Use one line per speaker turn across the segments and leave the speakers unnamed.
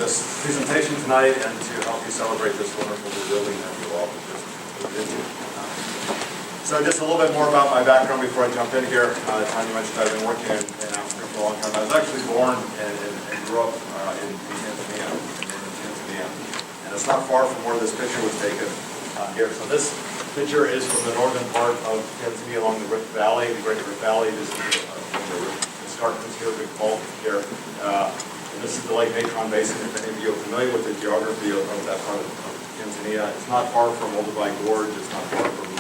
this presentation tonight and to help you celebrate this wonderful new building that you all moved into. So just a little bit more about my background before I jump in here. Tanya mentioned I've been working in Africa for a long time. I was actually born and grew up in Tanzania, in northern Tanzania. And it's not far from where this picture was taken here. So this picture is from the northern part of Tanzania along the Rift Valley, the Great Rift Valley. This is the escarpments here, big fault here. And this is the Lake Natron Basin. If any of you are familiar with the geography of that part of Tanzania, it's not far from Olduvai Gorge. It's not far from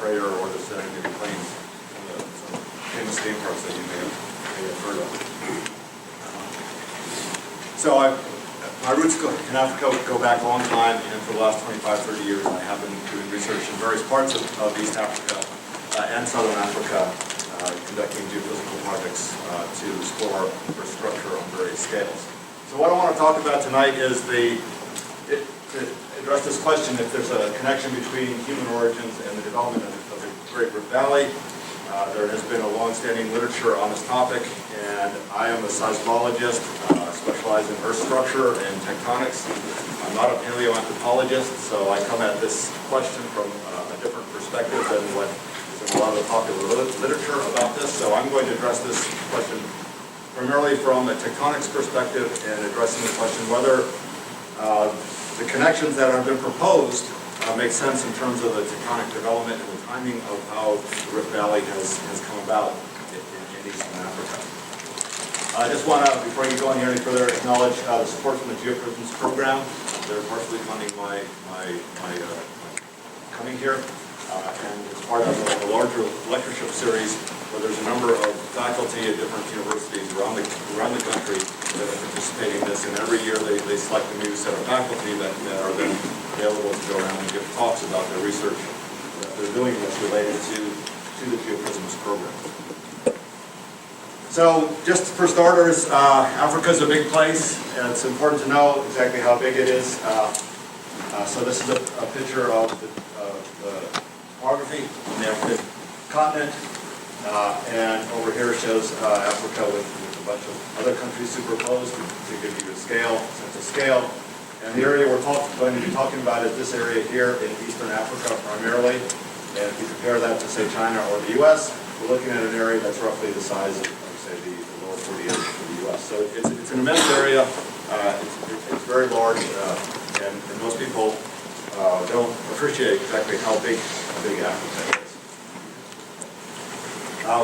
Crater or the Serengeti Plains, some famous theme parks that you may have heard of. So my roots in Africa go back a long time, and for the last 25, 30 years I have been doing research in various parts of East Africa and Southern Africa, conducting geophysical projects to explore Earth structure on various scales. So what I want to talk about tonight is to address this question if there's a connection between human origins and the development of the Great Rift Valley. There has been a long-standing literature on this topic, and I am a seismologist, specialized in earth structure and tectonics. I'm not a paleoanthropologist, so I come at this question from a different perspective than what is in a lot of the popular literature about this. So I'm going to address this question primarily from a tectonics perspective and addressing the question whether the connections that have been proposed make sense in terms of the tectonic development and the timing of how the Rift Valley has come about in Eastern Africa. I just want to, before you go any further, acknowledge the support from the GeoPRISMS program. They're partially funding my coming here, and it's part of a larger lectureship series where there's a number of faculty at different universities around the country that are participating in this, and every year they select a new set of faculty that are then available to go around and give talks about their research that they're doing that's related to the GeoPRISMS program. So just for starters, Africa is a big place, and it's important to know exactly how big it is. So this is a picture of the topography on the African continent. And over here shows Africa with a bunch of other countries superposed to give you a sense of scale. And the area we're going to be talking about is this area here in Eastern Africa primarily. And if you compare that to, say, China or the U.S., we're looking at an area that's roughly the size of, say, the lower 48 of the U.S. So it's an immense area. It's very large, and most people don't appreciate exactly how big Africa is.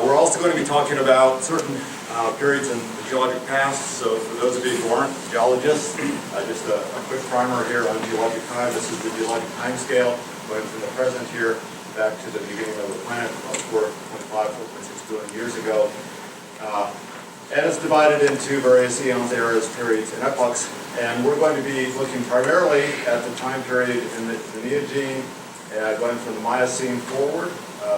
We're also going to be talking about certain periods in the geologic past. So for those of you who aren't geologists, just a quick primer here on geologic time. This is the geologic time scale going from the present here back to the beginning of the planet, about 4.5, 4.6 billion years ago. And it's divided into various eons, eras, periods, and epochs. And we're going to be looking primarily at the time period in the Neogene, going from the Miocene forward.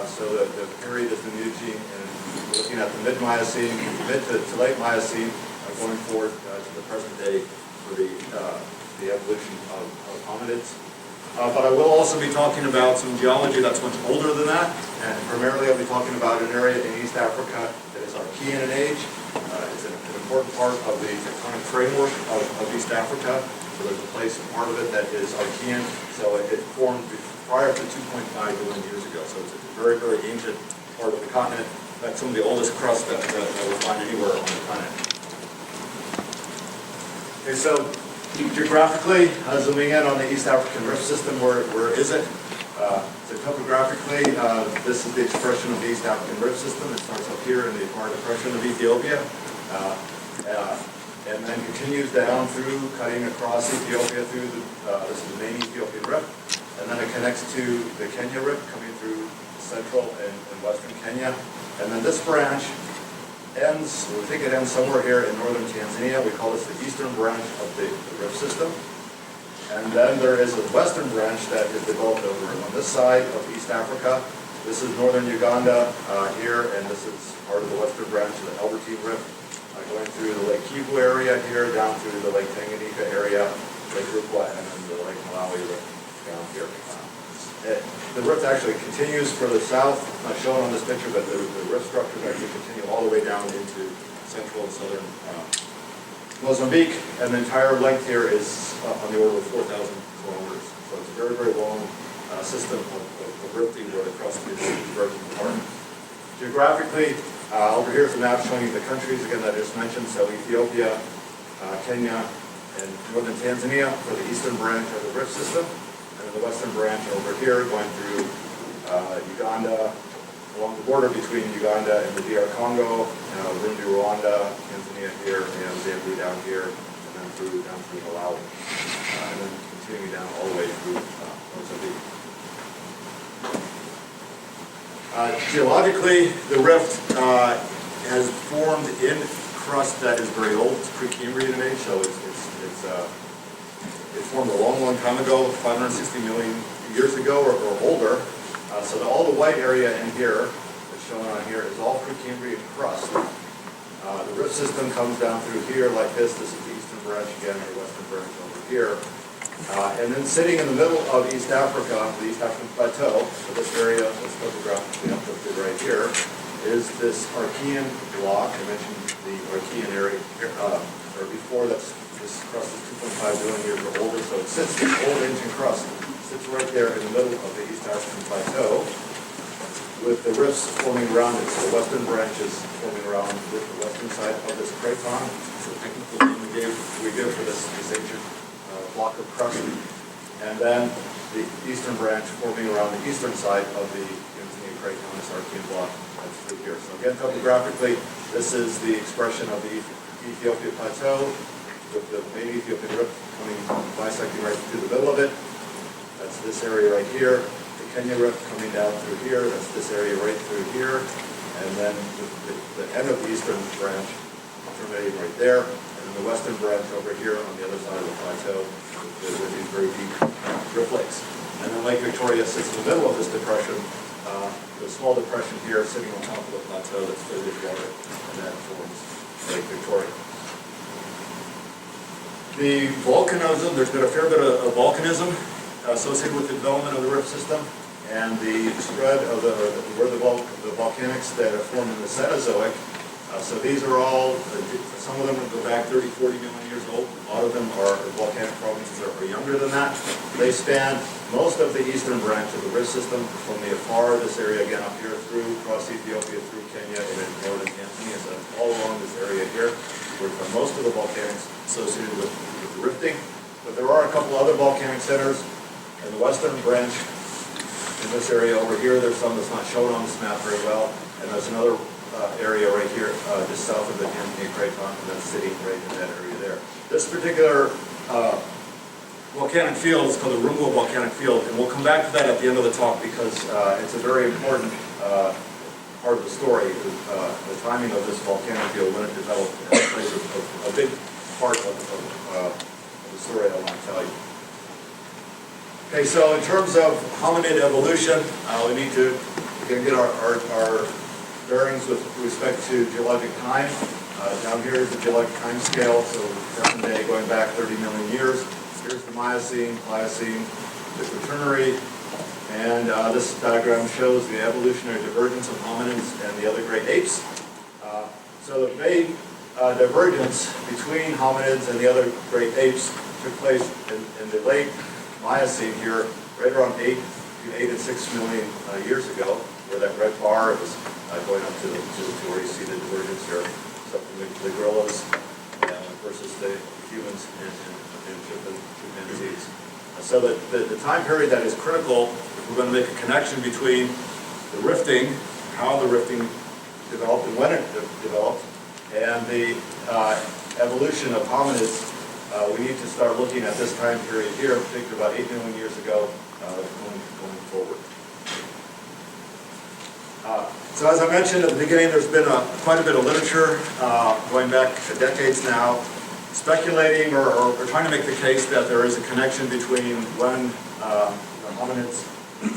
So the period is the Neogene, and we're looking at the mid-Miocene, mid to late Miocene, going forward to the present day for the evolution of hominids. But I will also be talking about some geology that's much older than that, and primarily I'll be talking about an area in East Africa that is Archean in age. It's an important part of the tectonic framework of East Africa. So there's a part of it that is Archean, so it formed prior to 2.5 billion years ago. So it's a very, very ancient part of the continent. In fact, some of the oldest crust that we'll find anywhere on the planet. Okay, so geographically, zooming in on the East African rift system, where is it? So topographically, this is the expression of the East African rift system. It starts up here in the Amar Depression of Ethiopia, and then continues down through, cutting across Ethiopia through this is the main Ethiopian rift. And then it connects to the Kenya Rift, coming through central and western Kenya. And then this branch ends, we think it ends somewhere here in northern Tanzania. We call this the eastern branch of the rift system. And then there is a western branch that is developed over on this side of East Africa. This is northern Uganda here, and this is part of the western branch of the Albertine Rift, going through the Lake Kivu area here, down through the Lake Tanganyika area, Lake Rukwa, and then the Lake Malawi Rift down here. The rift actually continues further south, not shown on this picture, but the rift structures actually continue all the way down into central and southern Mozambique, and the entire length here is on the order of 4,000 kilometers. So it's a very, very long system of rifting where the crust is breaking apart. Geographically, over here is a map showing you the countries, again, that I just mentioned. So Ethiopia, Kenya, and northern Tanzania for the eastern branch of the rift system. And then the western branch over here going through Uganda, along the border between Uganda and the DR Congo, Burundi, Rwanda, Tanzania here, and Zambia down here, and then down through Malawi, and then continuing down all the way through Mozambique. Geologically, the rift has formed in crust that is very old. It's Precambrian in age, so it formed a long, long time ago, 560 million years ago or older. So all the white area in here, that's shown on here, is all Precambrian crust. The rift system comes down through here like this. This is the eastern branch again, the western branch over here. And then sitting in the middle of East Africa, the East African Plateau, so this area that's topographically uplifted right here, is this Archean block. I mentioned the Archean area or before. This crust is 2.5 billion years or older, so it sits, this old ancient crust sits right there in the middle of the East African Plateau, with the rifts forming around it. So the western branch is forming around the western side of this craton. It's a technical name we give for this ancient block of crust. And then the eastern branch forming around the eastern side of the Tanzania craton, this Archean block that's through here. So again, topographically, this is the expression of the Ethiopia Plateau, with the main Ethiopian rift bisecting right through the middle of it. That's this area right here. The Kenya rift coming down through here. That's this area right through here. And then the end of the eastern branch terminating right there. And then the western branch over here on the other side of the plateau with these very deep rift lakes. And then Lake Victoria sits in the middle of this depression. The small depression here sitting on top of the plateau that's filled with water. And that forms Lake Victoria. The volcanism, there's been a fair bit of volcanism associated with the development of the rift system, and the spread of the volcanics that are formed in the Cenozoic. So these are all, some of them go back 30, 40 million years old. A lot of them are volcanic provinces that are younger than that. They span most of the eastern branch of the rift system from the Afar, this area again up here, through across Ethiopia, through Kenya, and then northern Tanzania. So that's all along this area here, where most of the volcanics associated with the rifting. But there are a couple other volcanic centers in the western branch. In this area over here, there's some that's not shown on this map very well, and there's another area right here, just south of the Tanzania craton, and that's sitting right in that area there. This particular volcanic field is called the Rumbo volcanic field, and we'll come back to that at the end of the talk because it's a very important part of the story. The timing of this volcanic field, when it developed, plays a big part of the story I want to tell you. Okay, so in terms of hominid evolution, we need to get our bearings with respect to geologic time. Down here is the geologic time scale, so present day going back 30 million years. Here's the Miocene, Pliocene, the Quaternary, and this diagram shows the evolutionary divergence of hominids and the other great apes. So the main divergence between hominids and the other great apes took place in the late Miocene here, right around 8 and 6 million years ago, where that red bar is going up to where you see the divergence here. So the gorillas versus the humans and chimpanzees. So the time period that is critical, if we're going to make a connection between the rifting, how the rifting developed and when it developed, and the evolution of hominids, we need to start looking at this time period here, particularly about 8 million years ago, going forward. So as I mentioned at the beginning, there's been quite a bit of literature going back decades now, speculating or trying to make the case that there is a connection between when hominids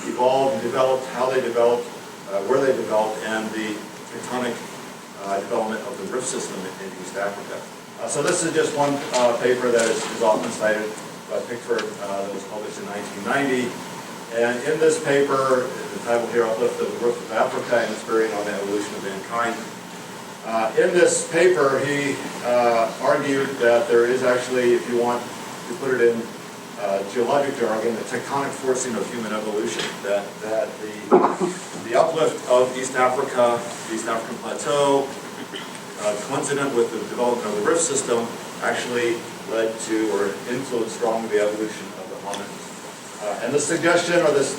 evolved and developed, how they developed, where they developed, and the tectonic development of the rift system in East Africa. So this is just one paper that is often cited by Pickford that was published in 1990. And in this paper, the title here, Uplift of the Roof of Africa, and it's bearing on the evolution of mankind. In this paper, he argued that there is actually, if you want to put it in geologic jargon, the tectonic forcing of human evolution, that the uplift of East Africa, the East African Plateau, coincident with the development of the rift system, actually led to or influenced strongly the evolution of the hominids. And the suggestion, or this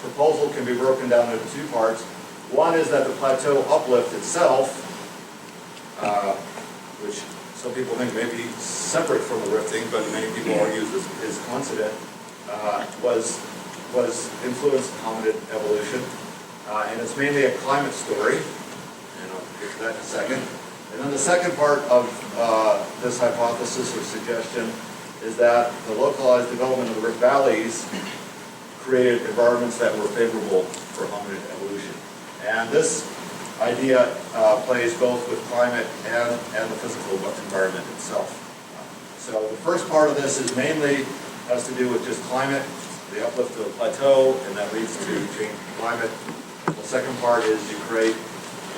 proposal, can be broken down into two parts. One is that the plateau uplift itself, which some people think may be separate from the rifting, but many people argue is coincident, was influenced hominid evolution. And it's mainly a climate story, and I'll get to that in a second. And then the second part of this hypothesis or suggestion is that the localized development of the rift valleys created environments that were favorable for hominid evolution. And this idea plays both with climate and the physical environment itself. So the first part of this is mainly has to do with just climate, the uplift of the plateau, and that leads to change in climate. The second part is you create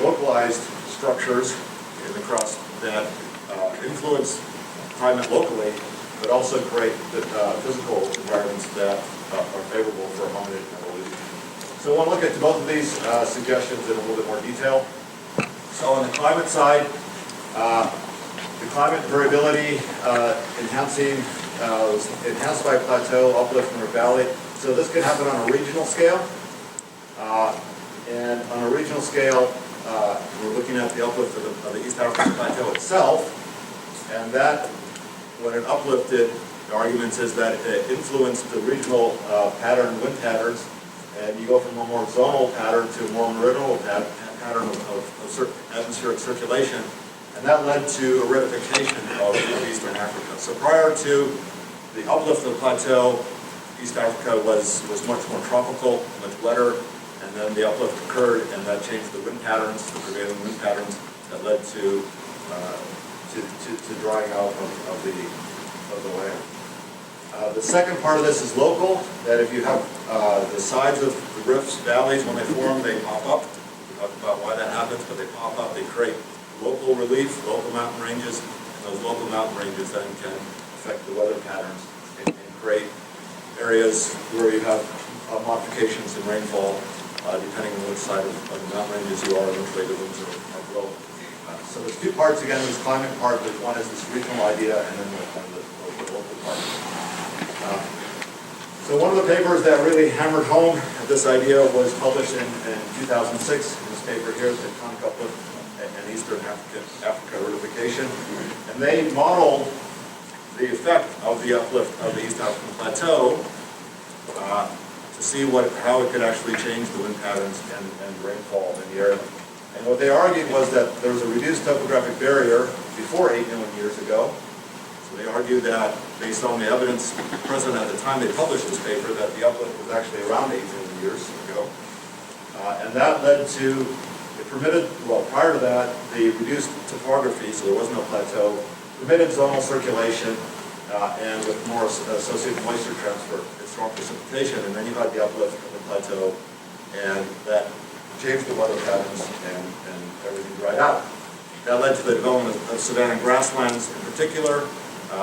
localized structures in the crust that influence climate locally, but also create the physical environments that are favorable for hominid evolution. So I want to look at both of these suggestions in a little bit more detail. So on the climate side, the climate variability enhanced by plateau, uplift, and rift valley. So this can happen on a regional scale. And on a regional scale, we're looking at the uplift of the East African Plateau itself. And that, when it uplifted, the argument is that it influenced the regional wind patterns. And you go from a more zonal pattern to a more meridional pattern of atmospheric circulation. And that led to a retification of Eastern Africa. So prior to the uplift of the plateau, East Africa was much more tropical, much wetter, and then the uplift occurred, and that changed the wind patterns, the prevailing wind patterns, that led to drying out of the land. The second part of this is local, that if you have the sides of the rifts, valleys, when they form, they pop up. We talked about why that happens, but they pop up, they create local relief, local mountain ranges, and those local mountain ranges then can affect the weather patterns and create areas where you have modifications in rainfall, depending on which side of the mountain ranges you are and which way the winds are blowing. So there's two parts, again, this climate part, but one is this regional idea, and then the local part. So one of the papers that really hammered home this idea was published in 2006 in this paper here, the tectonic uplift and Eastern Africa ratification. And they modeled the effect of the uplift of the East African Plateau to see how it could actually change the wind patterns and rainfall in the area. And what they argued was that there was a reduced topographic barrier before 8 million years ago. So they argued that, based on the evidence present at the time they published this paper, that the uplift was actually around 8 million years ago. And that led to, it permitted, well, prior to that, the reduced topography, so there was no plateau, permitted zonal circulation, and with more associated moisture transfer and strong precipitation, and then you had the uplift of the plateau, and that changed the weather patterns, and everything dried out. That led to the development of savanna grasslands in particular.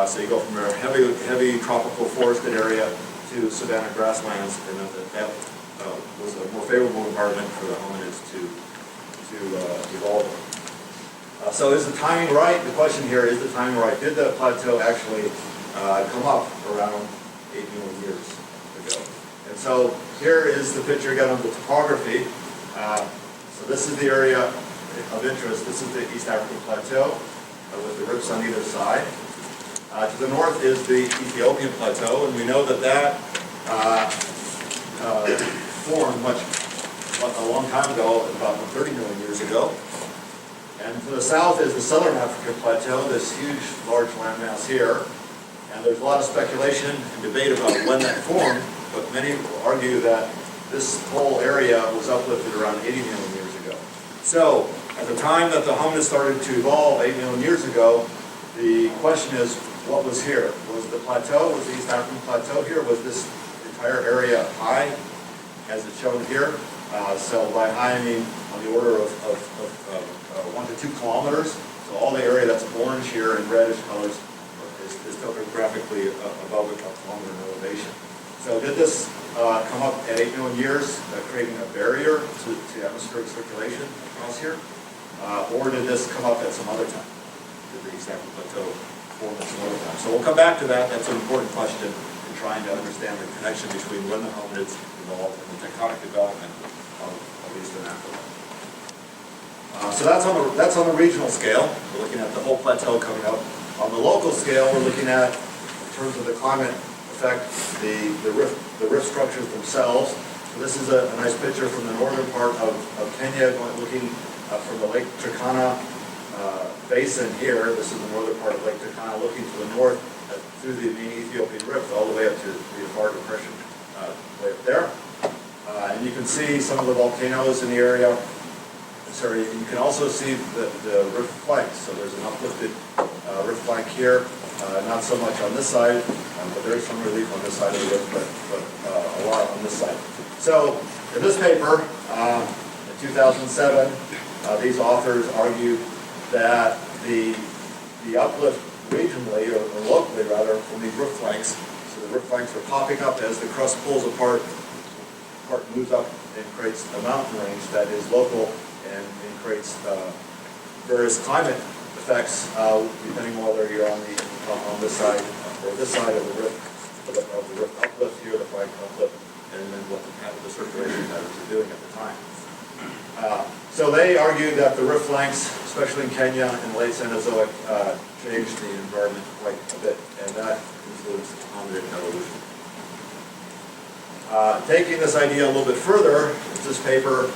So you go from a heavy tropical forested area to savanna grasslands, and that was a more favorable environment for the hominids to evolve. So is the timing right? The question here, is the timing right? Did the plateau actually come up around 8 million years ago? And so here is the picture again of the topography. So this is the area of interest. This is the East African Plateau with the rifts on either side. To the north is the Ethiopian Plateau, and we know that formed a long time ago, about 30 million years ago. And to the south is the Southern African Plateau, this huge, large landmass here. And there's a lot of speculation and debate about when that formed, but many argue that this whole area was uplifted around 80 million years ago. So, at the time that the hominids started to evolve 8 million years ago, the question is, what was here? Was the plateau, was the East African Plateau here? Was this entire area high, as it's shown here? So by high, I mean on the order of 1 to 2 kilometers. So all the area that's orange here in reddish colors is topographically above a kilometer in elevation. So did this come up at 8 million years, creating a barrier to atmospheric circulation across here? Or did this come up at some other time? Did the Ethiopia Plateau form at some other time? So we'll come back to that. That's an important question in trying to understand the connection between when the hominids evolved and the tectonic development of Eastern Africa. So that's on the regional scale. We're looking at the whole plateau coming up. On the local scale, we're looking at, in terms of the climate effect, the rift structures themselves. So this is a nice picture from the northern part of Kenya, looking from the Lake Turkana basin here. This is the northern part of Lake Turkana, looking to the north through the main Ethiopian rift all the way up to the Afar Depression way up there. And you can see some of the volcanoes in the area. Sorry, you can also see the rift flanks. So there's an uplifted rift flank here. Not so much on this side, but there is some relief on this side of the rift, but a lot on this side. So in this paper, in 2007, these authors argued that the uplift regionally, or locally rather, from these rift flanks, so the rift flanks are popping up as the crust pulls apart, moves up and creates a mountain range that is local and creates various climate effects depending on whether you're on this side or this side of the rift uplift here, the flank uplift, and then what the circulation patterns are doing at the time. So they argued that the rift flanks, especially in Kenya in the late Cenozoic, changed the environment quite a bit, and that influenced hominid evolution. Taking this idea a little bit further, it's this paper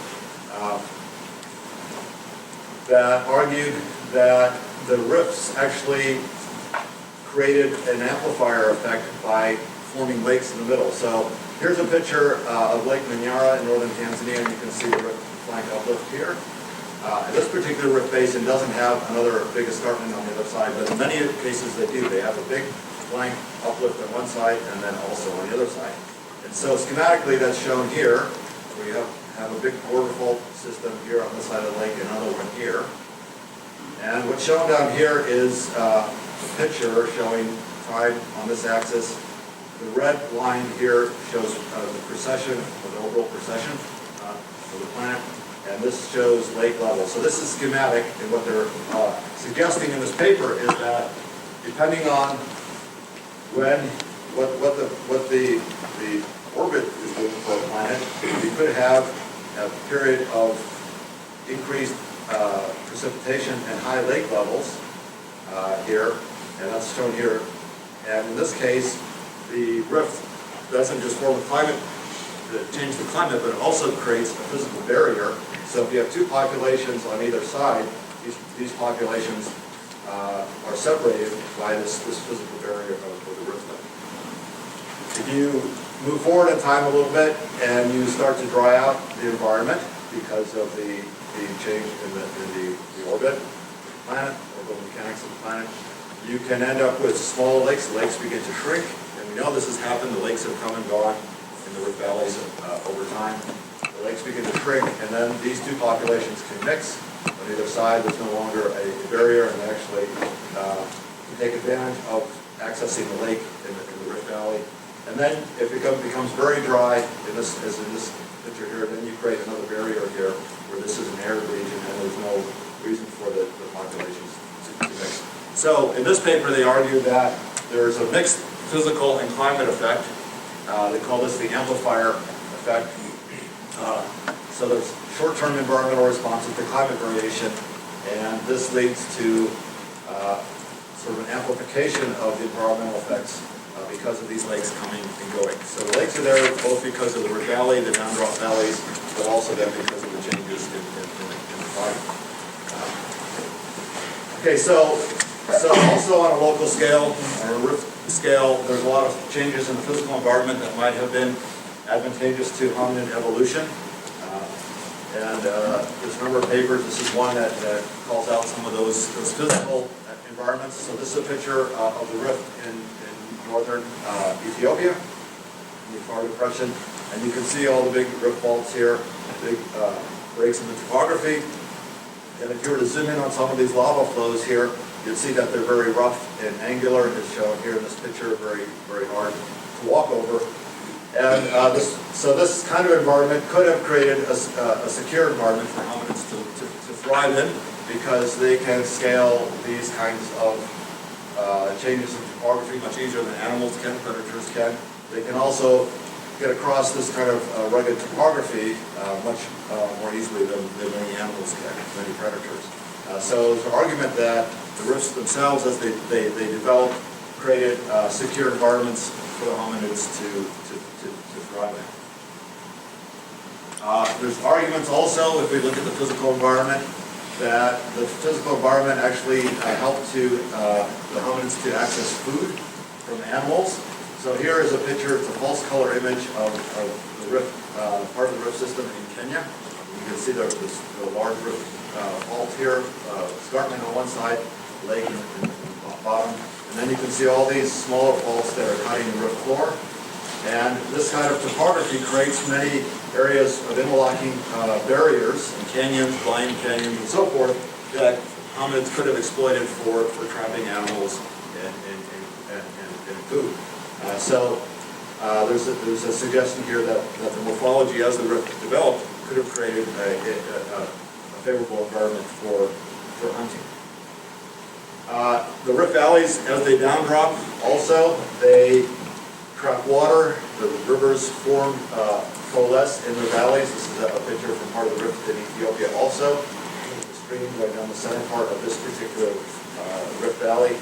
that argued that the rifts actually created an amplifier effect by forming lakes in the middle. So here's a picture of Lake Manyara in northern Tanzania, and you can see the rift flank uplift here. And this particular rift basin doesn't have another big escarpment on the other side, but in many cases they do. They have a big flank uplift on one side and then also on the other side. And so schematically that's shown here. We have a big waterfall system here on this side of the lake and another one here. And what's shown down here is a picture showing tide on this axis. The red line here shows the precession, or the overall precession of the planet, and this shows lake level. So this is schematic, and what they're suggesting in this paper is that depending on what the orbit is doing for a planet, you could have a period of increased precipitation and high lake levels here, and that's shown here. And in this case, the rift doesn't just form a climate, change the climate, but it also creates a physical barrier. So if you have two populations on either side, these populations are separated by this physical barrier of the rift line. If you move forward in time a little bit and you start to dry out the environment because of the change in the orbit of the planet, or the mechanics of the planet, you can end up with smaller lakes. The lakes begin to shrink, and we know this has happened. The lakes have come and gone in the rift valleys over time. The lakes begin to shrink, and then these two populations can mix. On either side, there's no longer a barrier, and they actually can take advantage of accessing the lake in the rift valley. And then if it becomes very dry, as in this picture here, then you create another barrier here where this is an arid region and there's no reason for the populations to mix. So in this paper they argue that there's a mixed physical and climate effect. They call this the amplifier effect. So there's short-term environmental responses to climate variation, and this leads to sort of an amplification of the environmental effects because of these lakes coming and going. So the lakes are there both because of the rift valley, the down-drop valleys, but also then because of the changes in the climate. Okay, so also on a local scale, or a rift scale, there's a lot of changes in the physical environment that might have been advantageous to hominid evolution. And there's a number of papers. This is one that calls out some of those physical environments. So this is a picture of the rift in northern Ethiopia. the Far Depression. And you can see all the big rift faults here, big breaks in the topography. And if you were to zoom in on some of these lava flows here, you'd see that they're very rough and angular, as shown here in this picture, very, very hard to walk over. And so this kind of environment could have created a secure environment for hominids to thrive in, because they can scale these kinds of changes in topography much easier than animals can, predators can. They can also get across this kind of rugged topography much more easily than many animals can, many predators. So there's an argument that the rifts themselves, as they developed, created secure environments for the hominids to thrive in. There's arguments also, if we look at the physical environment, that the physical environment actually helped the hominids to access food from animals. So here is a picture, it's a false color image of the rift, part of the rift system in Kenya. You can see the large rift fault here, escarpment on one side, lake in the bottom. And then you can see all these smaller faults that are cutting the rift floor. And this kind of topography creates many areas of interlocking barriers and canyons, blind canyons, and so forth that hominids could have exploited for trapping animals and food. So there's a suggestion here that the morphology as the rift developed could have created a favorable environment for hunting. The rift valleys, as they downdrop, also they trap water. The rivers coalesce in the valleys. This is a picture from part of the rift in Ethiopia also. The stream going down the center part of this particular rift valley.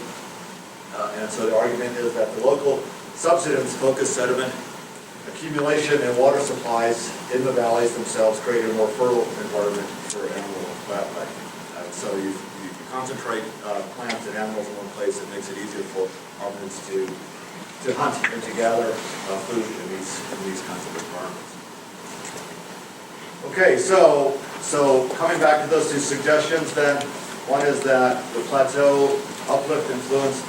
And so the argument is that the local subsidence-focused sediment accumulation and water supplies in the valleys themselves create a more fertile environment for animal and plant life. So you concentrate plants and animals in one place, it makes it easier for hominids to hunt and to gather food in these kinds of environments. Okay, so coming back to those two suggestions then, one is that the plateau uplift influenced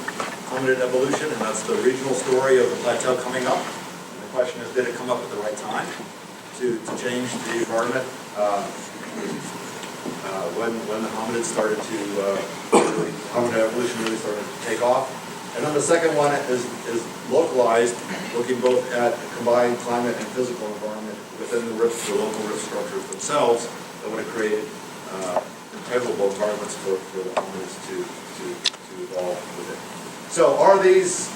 hominid evolution, and that's the regional story of the plateau coming up. And the question is, did it come up at the right time to change the environment when the hominids started hominid evolution really started to take off? And then the second one is localized, looking both at combined climate and physical environment within the local rift structures themselves that would have created favorable environments for the hominids to evolve within. So are these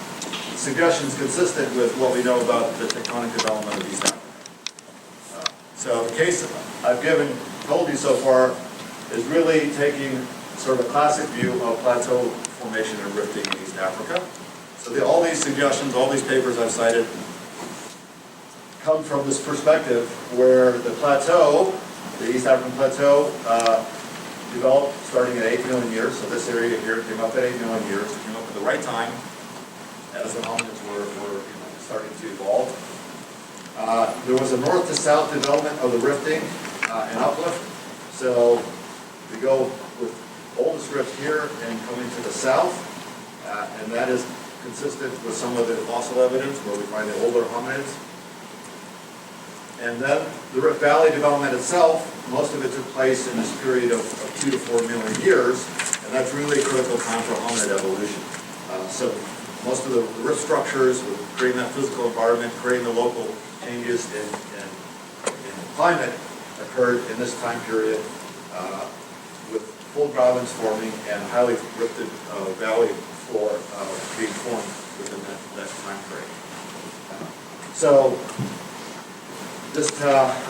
suggestions consistent with what we know about the tectonic development of East Africa? So the case I've told you so far is really taking sort of a classic view of plateau formation and rifting in East Africa. So all these suggestions, all these papers I've cited come from this perspective where the plateau, the East African plateau, developed starting at 8 million years. So this area here came up at 8 million years. It came up at the right time as the hominids were starting to evolve. There was a north to south development of the rifting and uplift. So we go with oldest rift here and coming to the south, and that is consistent with some of the fossil evidence where we find the older hominids. And then the Rift Valley development itself, most of it took place in this period of 2 to 4 million years, and that's really a critical time for hominid evolution. So most of the rift structures, creating that physical environment, creating the local changes in climate occurred in this time period with full grabens forming and highly rifted valley floor being formed within that time frame.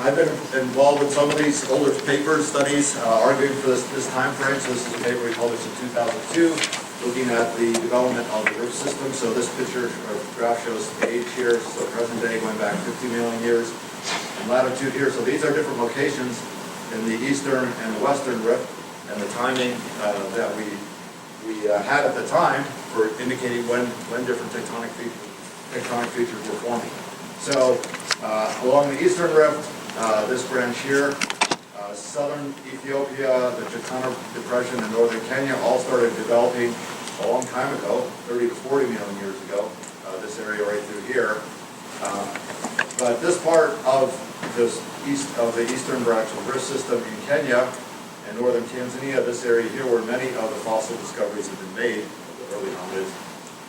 I've been involved in some of these older papers, studies, arguing for this time frame. So this is a paper we published in 2002, looking at the development of the rift system. So this picture or graph shows age here, so present day going back 50 million years, and latitude here. So these are different locations in the eastern and the western rift, and the timing that we had at the time for indicating when different tectonic features were forming. So along the eastern rift, this branch here, southern Ethiopia, the Tectonic Depression, and northern Kenya all started developing a long time ago, 30 to 40 million years ago, this area right through here. But this part of this the eastern branch of the rift system in Kenya and northern Tanzania, this area here where many of the fossil discoveries have been made of the early hominids,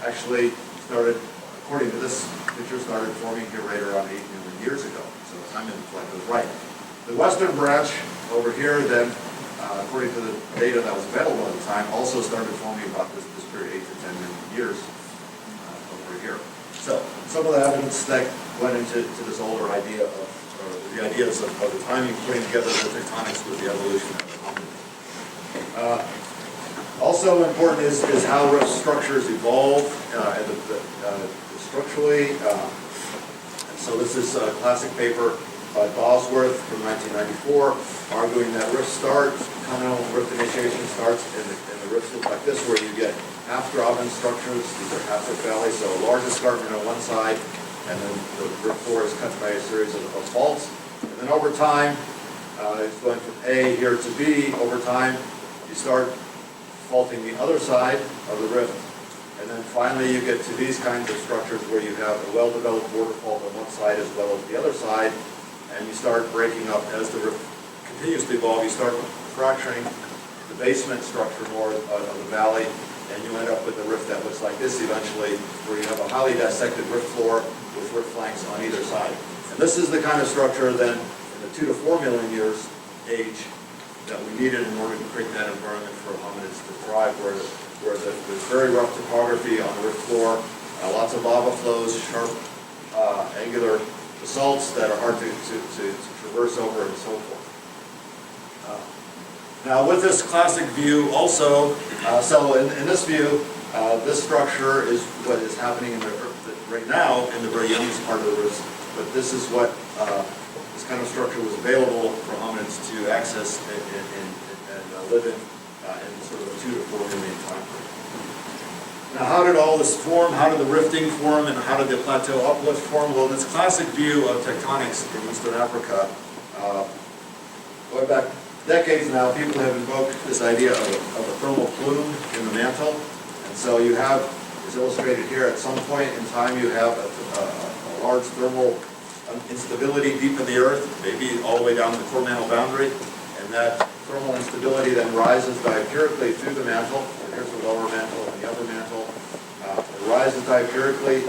actually started, according to this picture, started forming here right around 8 million years ago. So the time flight was right. The western branch over here then, according to the data that was available at the time, also started forming about this period, 8 to 10 million years over here. So some of the evidence that went into this older idea of, or the ideas of the timing, putting together the tectonics with the evolution of the hominid. Also important is how rift structures evolve structurally. And so this is a classic paper by Bosworth from 1994, arguing that rift start, continental rift initiation starts in the rifts look like this, where you get half-drop-in structures. These are half-drift valleys, so a large escarpment on one side, and then the rift floor is cut by a series of faults. And then over time, it's going from A here to B. Over time, you start faulting the other side of the rift, and then finally you get to these kinds of structures where you have a well-developed border fault on one side as well as the other side, and you start breaking up as the rift continues to evolve. You start fracturing the basement structure more of the valley, and you end up with a rift that looks like this eventually, where you have a highly dissected rift floor with rift flanks on either side. And this is the kind of structure then in the 2 to 4 million years age that we needed in order to create that environment for hominids to thrive, where there's very rough topography on the rift floor, lots of lava flows, sharp angular basalts that are hard to traverse over, and so forth. Now with this classic view also, so in this view, this structure is what is happening in right now in the very youngest part of the rift, but this is what this kind of structure was available for hominids to access and live in sort of a 2 to 4 million time frame. Now how did all this form? How did the rifting form, and how did the plateau uplift form? Well, this classic view of tectonics in Eastern Africa, going back decades now, people have invoked this idea of a thermal plume in the mantle. And so you have, as illustrated here, at some point in time you have a large thermal instability deep in the earth, maybe all the way down to the core mantle boundary, and that thermal instability then rises diapyrically through the mantle. And here's the lower mantle and the upper mantle. It rises diapyrically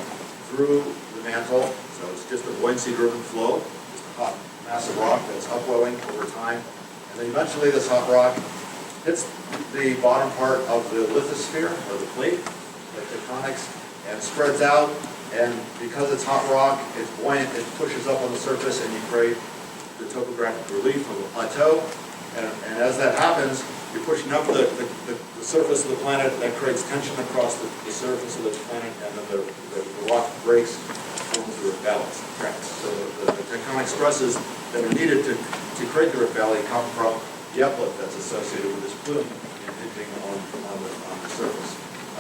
through the mantle, so it's just a buoyancy-driven flow, just a hot mass of rock that's upwelling over time. And then eventually this hot rock hits the bottom part of the lithosphere, or the plate, like tectonics, and spreads out. And because it's hot rock, it's buoyant, it pushes up on the surface, and you create the topographic relief of a plateau. And as that happens, you're pushing up the surface of the planet. That creates tension across the surface of the planet, and then the rock breaks, forms the rift valleys, cracks. So the tectonic stresses that are needed to create the rift valley come from the uplift that's associated with this plume impinging on the surface.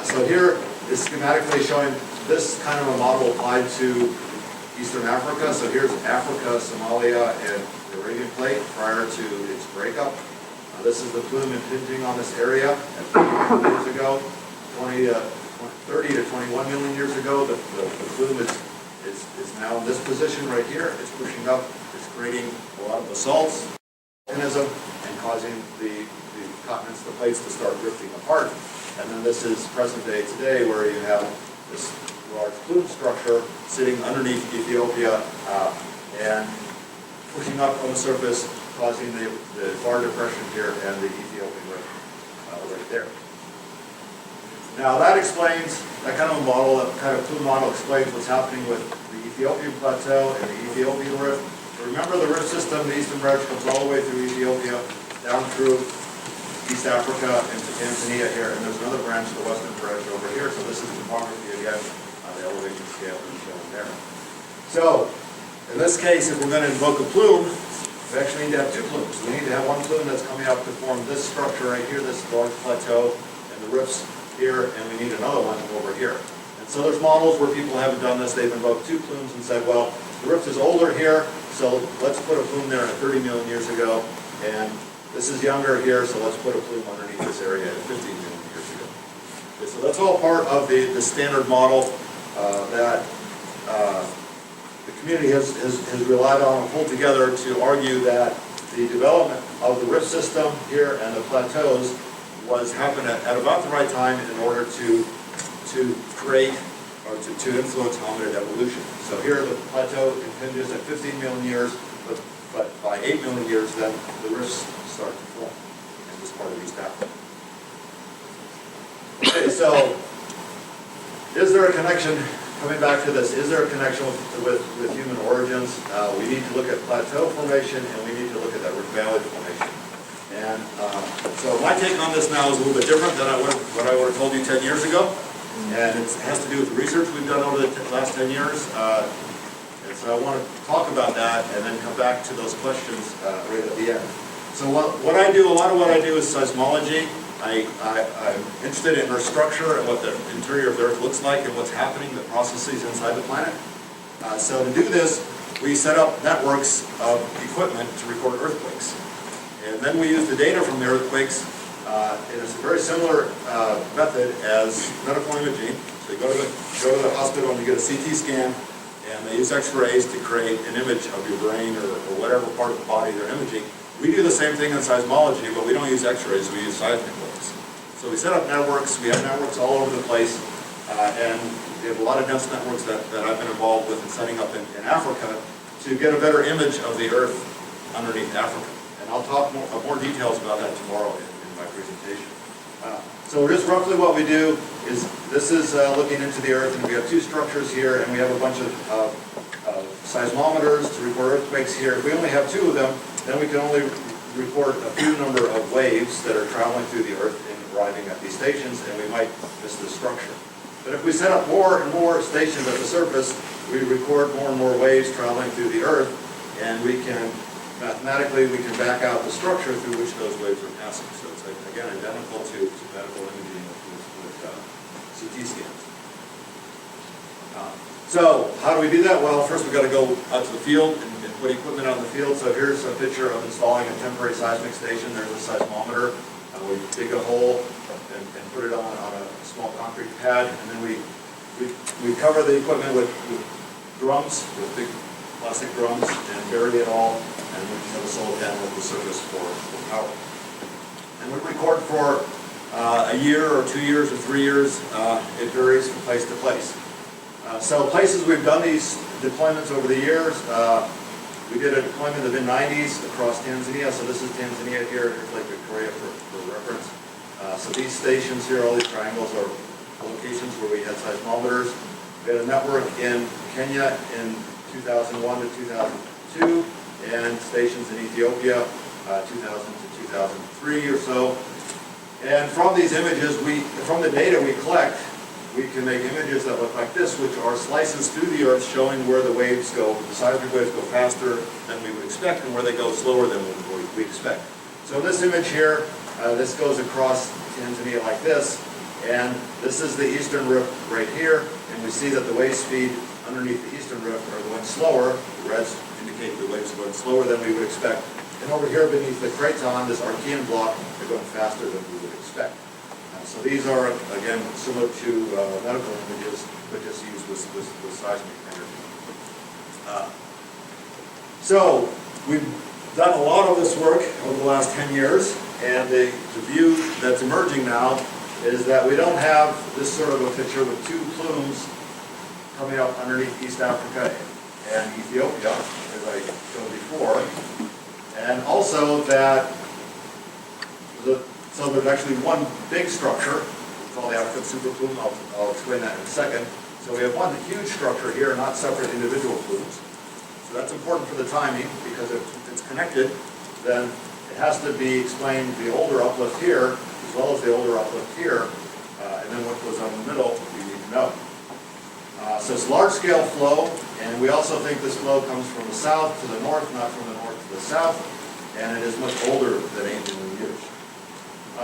So here is schematically showing this kind of a model applied to Eastern Africa. So here's Africa, Somalia, and the Arabian Plate prior to its breakup. This is the plume impinging on this area at 30 million years ago. 30 to 21 million years ago, the plume is now in this position right here. It's pushing up, it's creating a lot of basalts, volcanism, and causing the continents, the plates, to start drifting apart. And then this is present day today, where you have this large plume structure sitting underneath Ethiopia and pushing up on the surface, causing the far depression here and the Ethiopian rift right there. Now that explains, that kind of a model, that kind of plume model explains what's happening with the Ethiopian Plateau and the Ethiopian rift. Remember the rift system, the eastern branch comes all the way through Ethiopia, down through East Africa into Tanzania here, and there's another branch, the western branch over here. So this is topography again, the elevation scale is shown there. So in this case, if we're going to invoke a plume, we actually need to have two plumes. We need to have one plume that's coming up to form this structure right here, this large plateau, and the rifts here, and we need another one over here. And so there's models where people haven't done this. They've invoked two plumes and said, well, the rift is older here, so let's put a plume there 30 million years ago, and this is younger here, so let's put a plume underneath this area at 15 million years ago. Okay, so that's all part of the standard model that the community has relied on and pulled together to argue that the development of the rift system here and the plateaus was happening at about the right time in order to create or to influence hominid evolution. So here the plateau impinges at 15 million years, but by 8 million years then the rifts start to form in this part of East Africa. Okay, so is there a connection, coming back to this, is there a connection with human origins? We need to look at plateau formation and we need to look at that rift valley formation. And so my take on this now is a little bit different than what I would have told you 10 years ago. And it has to do with the research we've done over the last 10 years. And so I want to talk about that and then come back to those questions right at the end. So what I do, a lot of what I do is seismology. I'm interested in Earth structure and what the interior of the Earth looks like and what's happening, the processes inside the planet. So to do this, we set up networks of equipment to record earthquakes. And then we use the data from the earthquakes. It is a very similar method as medical imaging. So you go to the hospital and you get a CT scan, and they use X-rays to create an image of your brain or whatever part of the body they're imaging. We do the same thing in seismology, but we don't use X-rays, we use seismic waves. So we set up networks, we have networks all over the place, and we have a lot of dense networks that I've been involved with in setting up in Africa to get a better image of the Earth underneath Africa. And I'll talk more details about that tomorrow in my presentation. So just roughly what we do is, this is looking into the Earth, and we have two structures here, and we have a bunch of seismometers to record earthquakes here. If we only have two of them, then we can only record a few number of waves that are traveling through the Earth and arriving at these stations, and we might miss the structure. But if we set up more and more stations at the surface, we record more and more waves traveling through the Earth, and we can, mathematically, we can back out the structure through which those waves are passing. So it's, again, identical to medical imaging with CT scans. So how do we do that? Well, first we've got to go out to the field and put equipment out in the field. So here's a picture of installing a temporary seismic station. There's a seismometer. We dig a hole and put it on a small concrete pad, and then we cover the equipment with drums, with big plastic drums, and bury it all, and we have a solar panel at the surface for power. And we record for a year or 2 years or 3 years. It varies from place to place. So places we've done these deployments over the years, we did a deployment in the mid-90s across Tanzania. So this is Tanzania here. Here's Lake Victoria for reference. So these stations here, all these triangles, are locations where we had seismometers. We had a network in Kenya in 2001 to 2002, and stations in Ethiopia 2000 to 2003 or so. And from these images, from the data we collect, we can make images that look like this, which are slices through the Earth showing where the waves go. The seismic waves go faster than we would expect, and where they go slower than we expect. So in this image here, this goes across Tanzania like this, and this is the eastern rift right here, and we see that the wave speed underneath the eastern rift are going slower. The reds indicate the waves are going slower than we would expect. And over here beneath the craton, this Archean block, they're going faster than we would expect. So these are, again, similar to medical images, but just used with seismic energy. So we've done a lot of this work over the last 10 years, and the view that's emerging now is that we don't have this sort of a picture with two plumes coming up underneath East Africa and Ethiopia, as I showed before, and also that so there's actually one big structure, called the African superplume. I'll explain that in a second. So we have one huge structure here, not separate individual plumes. So that's important for the timing, because if it's connected, then it has to be explained the older uplift here, as well as the older uplift here, and then what goes on in the middle, we need to know. So it's large-scale flow, and we also think this flow comes from the south to the north, not from the north to the south, and it is much older than 8 million years.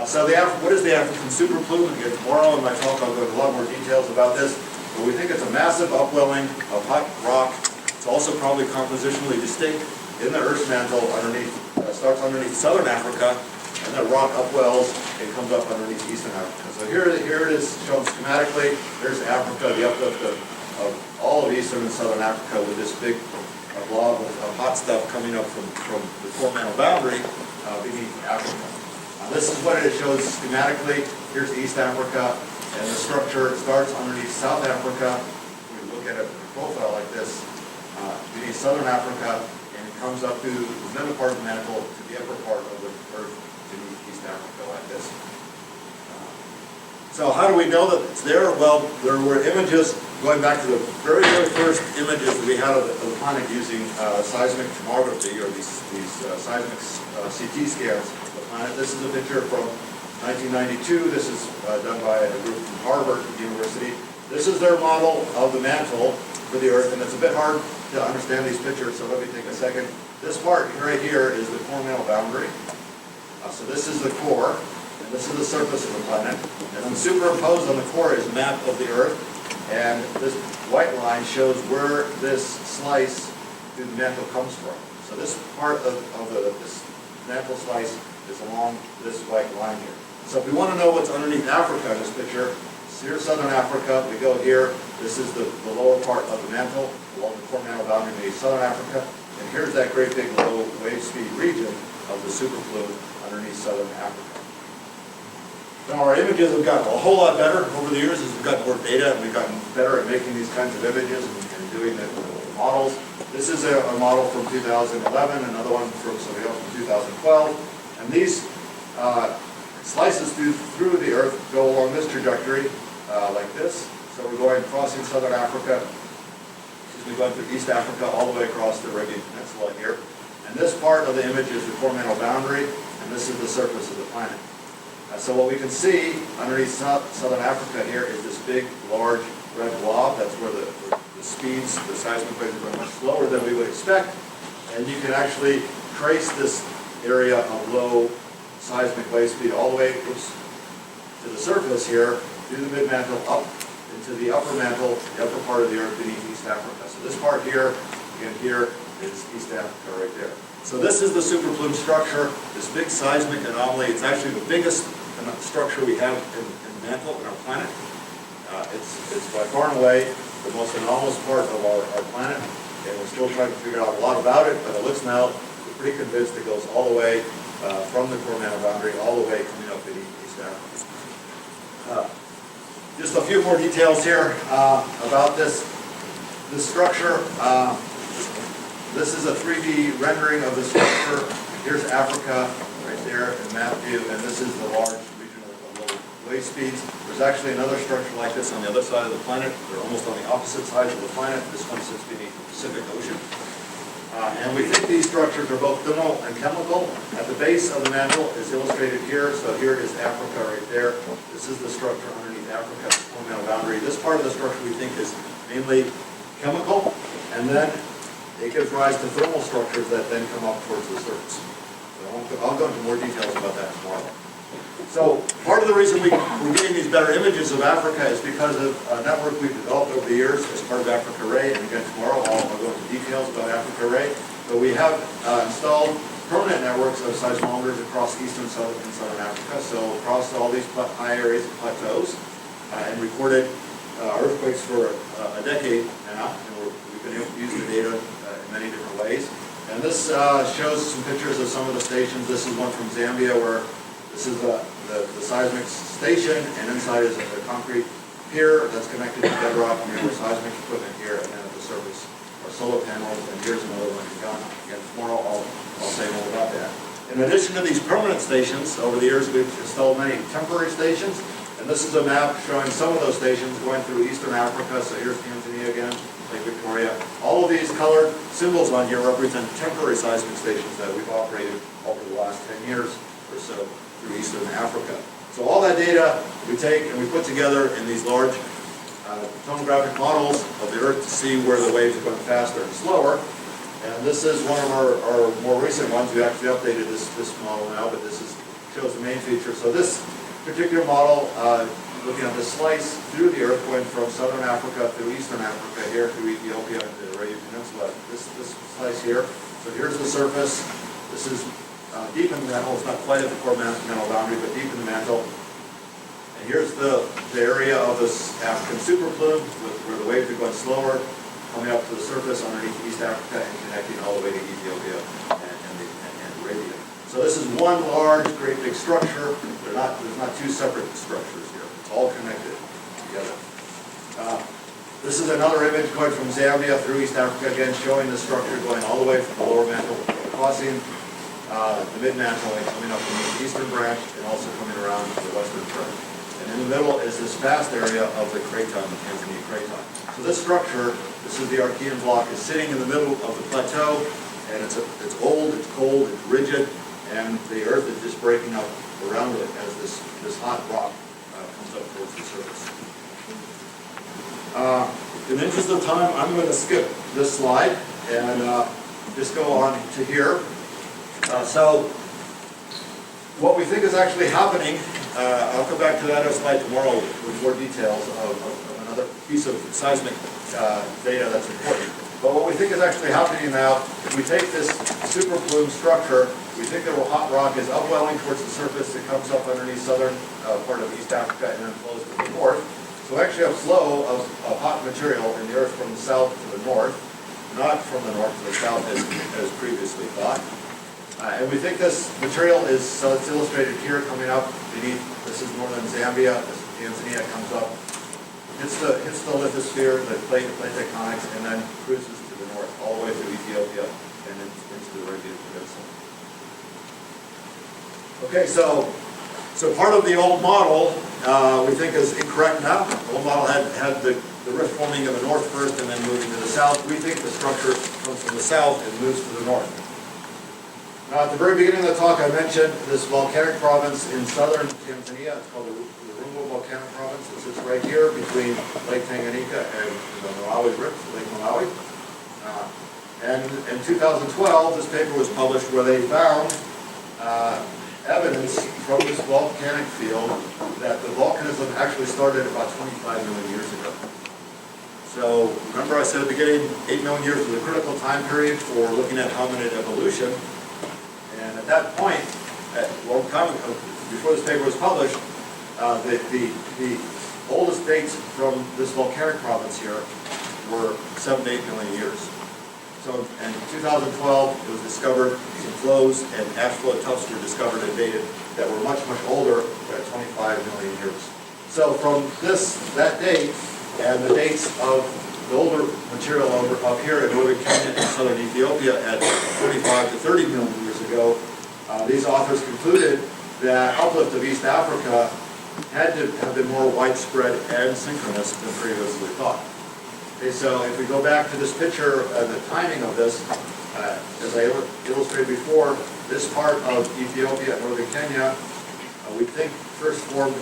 So what is the African superplume? Again, tomorrow in my talk I'll go into a lot more details about this, but we think it's a massive upwelling of hot rock. It's also probably compositionally distinct in the Earth's mantle underneath, starts underneath southern Africa, and that rock upwells and comes up underneath eastern Africa. So here it is shown schematically. Here's Africa, the uplift of all all of eastern and southern Africa with this big blob of hot stuff coming up from the core mantle boundary beneath Africa. This is what it shows schematically. Here's East Africa, and the structure starts underneath South Africa. We look at it in a profile like this, beneath southern Africa, and it comes up through the middle part of the mantle to the upper part of the Earth beneath East Africa like this. So how do we know that it's there? Well, there were images going back to the very, very first images that we had of the planet using seismic tomography, or these seismic CT scans of the planet. This is a picture from 1992. This is done by a group from Harvard University. This is their model of the mantle for the Earth, and it's a bit hard to understand these pictures, so let me take a second. This part right here is the core mantle boundary. So this is the core. This is the surface of the planet, and then superimposed on the core is a map of the Earth, and this white line shows where this slice through the mantle comes from. So this part of this mantle slice is along this white line here. So if we want to know what's underneath Africa in this picture, so here's southern Africa, we go here, this is the lower part of the mantle, along the core mantle boundary beneath southern Africa, and here's that great big low wave speed region of the superflume underneath southern Africa. Now our images have gotten a whole lot better over the years as we've gotten more data, and we've gotten better at making these kinds of images and doing the models. This is a model from 2011, another one from somebody else from 2012, and these slices through the Earth go along this trajectory like this. So we're going crossing southern Africa, we're going through East Africa all the way across the Arabian Peninsula here. And this part of the image is the core mantle boundary, and this is the surface of the planet. So what we can see underneath southern Africa here is this big, large red blob. That's where the speeds, the seismic waves are going much slower than we would expect. And you can actually trace this area of low seismic wave speed all the way to the surface here, through the mid-mantle up into the upper mantle, the upper part of the Earth beneath East Africa. So this part here, again here, is East Africa right there. So this is the superflume structure, this big seismic anomaly. It's actually the biggest structure we have in the mantle in our planet. It's by far and away the most anomalous part of our planet, and we're still trying to figure out a lot about it, but it looks now, we're pretty convinced it goes all the way from the core mantle boundary, all the way coming up beneath East Africa. Just a few more details here about this structure. This is a 3D rendering of the structure. Here's Africa right there in map view, and this is the large region of low wave speeds. There's actually another structure like this on the other side of the planet. They're almost on the opposite sides of the planet. This one sits beneath the Pacific Ocean. And we think these structures are both thermal and chemical. At the base of the mantle is illustrated here. So here is Africa right there. This is the structure underneath Africa, the core mantle boundary. This part of the structure we think is mainly chemical, and then it gives rise to thermal structures that then come up towards the surface. So I'll go into more details about that tomorrow. So part of the reason we're getting these better images of Africa is because of a network we've developed over the years as part of Africa Ray, and again tomorrow I'll go into details about Africa Ray. But we have installed permanent networks of seismometers across eastern, southern, and southern Africa, so across all these high areas and plateaus, and recorded earthquakes for a decade now, and we've been able to use the data in many different ways. And this shows some pictures of some of the stations. This is one from Zambia, where this is the seismic station, and inside is a concrete pier that's connected to bedrock, and there are seismic equipment here, and then at the surface are solar panels, and here's another one in Ghana. Again, tomorrow I'll say more about that. In addition to these permanent stations, over the years we've installed many temporary stations, and this is a map showing some of those stations going through eastern Africa. So here's Tanzania again, Lake Victoria. All of these colored symbols on here represent temporary seismic stations that we've operated over the last 10 years or so through eastern Africa. So all that data we take and we put together in these large tomographic models of the Earth to see where the waves are going faster and slower. And this is one of our more recent ones. We actually updated this model now, but this shows the main feature. So this particular model, looking at the slice through the Earth, going from southern Africa through eastern Africa, here through Ethiopia and the Arabian Peninsula. This slice here. So here's the surface. This is deep in the mantle. It's not quite at the core mantle boundary, but deep in the mantle. And here's the area of this African superflume where the waves are going slower. coming up to the surface underneath East Africa and connecting all the way to Ethiopia and Arabia. So this is one large, great big structure. There's not two separate structures here. It's all connected together. This is another image going from Zambia through East Africa, again showing the structure going all the way from the lower mantle, crossing the mid-mantle and coming up from the eastern branch and also coming around to the western branch. And in the middle is this vast area of the craton, the Tanzania craton. So this structure, this is the Archean block, is sitting in the middle of the plateau, and it's old, it's cold, it's rigid, and the earth is just breaking up around it as this hot rock comes up towards the surface. In the interest of time, I'm going to skip this slide and just go on to here. So what we think is actually happening, I'll come back to that slide tomorrow with more details of another piece of seismic data that's important. But what we think is actually happening now, if we take this super plume structure, we think that hot rock is upwelling towards the surface. It comes up underneath southern part of East Africa and then flows to the north. So we actually have flow of hot material in the earth from the south to the north, not from the north to the south as previously thought. And we think this material is, so it's illustrated here, coming up beneath, this is northern Zambia, this Tanzania comes up, hits the lithosphere, the plate tectonics, and then cruises to the north, all the way through Ethiopia and into the Arabian Peninsula. Okay, so part of the old model we think is incorrect now. The old model had the rift forming in the north first and then moving to the south. We think the structure comes from the south and moves to the north. Now, at the very beginning of the talk, I mentioned this volcanic province in southern Tanzania. It's called the Rungwe Volcanic Province. It sits right here between Lake Tanganyika and the Malawi Rift, Lake Malawi. And in 2012, this paper was published where they found evidence from this volcanic field that the volcanism actually started about 25 million years ago. So remember I said at the beginning, 8 million years was a critical time period for looking at hominid evolution. And at that point, before this paper was published, the oldest dates from this volcanic province here were 7 to 8 million years. So in 2012, it was discovered some flows and ash flow tufts were discovered and dated that were much, much older at 25 million years. So from that date and the dates of the older material over up here in northern Kenya and southern Ethiopia at 25 to 30 million years ago, these authors concluded that uplift of East Africa had to have been more widespread and synchronous than previously thought. Okay, so if we go back to this picture, the timing of this, as I illustrated before, this part of Ethiopia and northern Kenya, we think first formed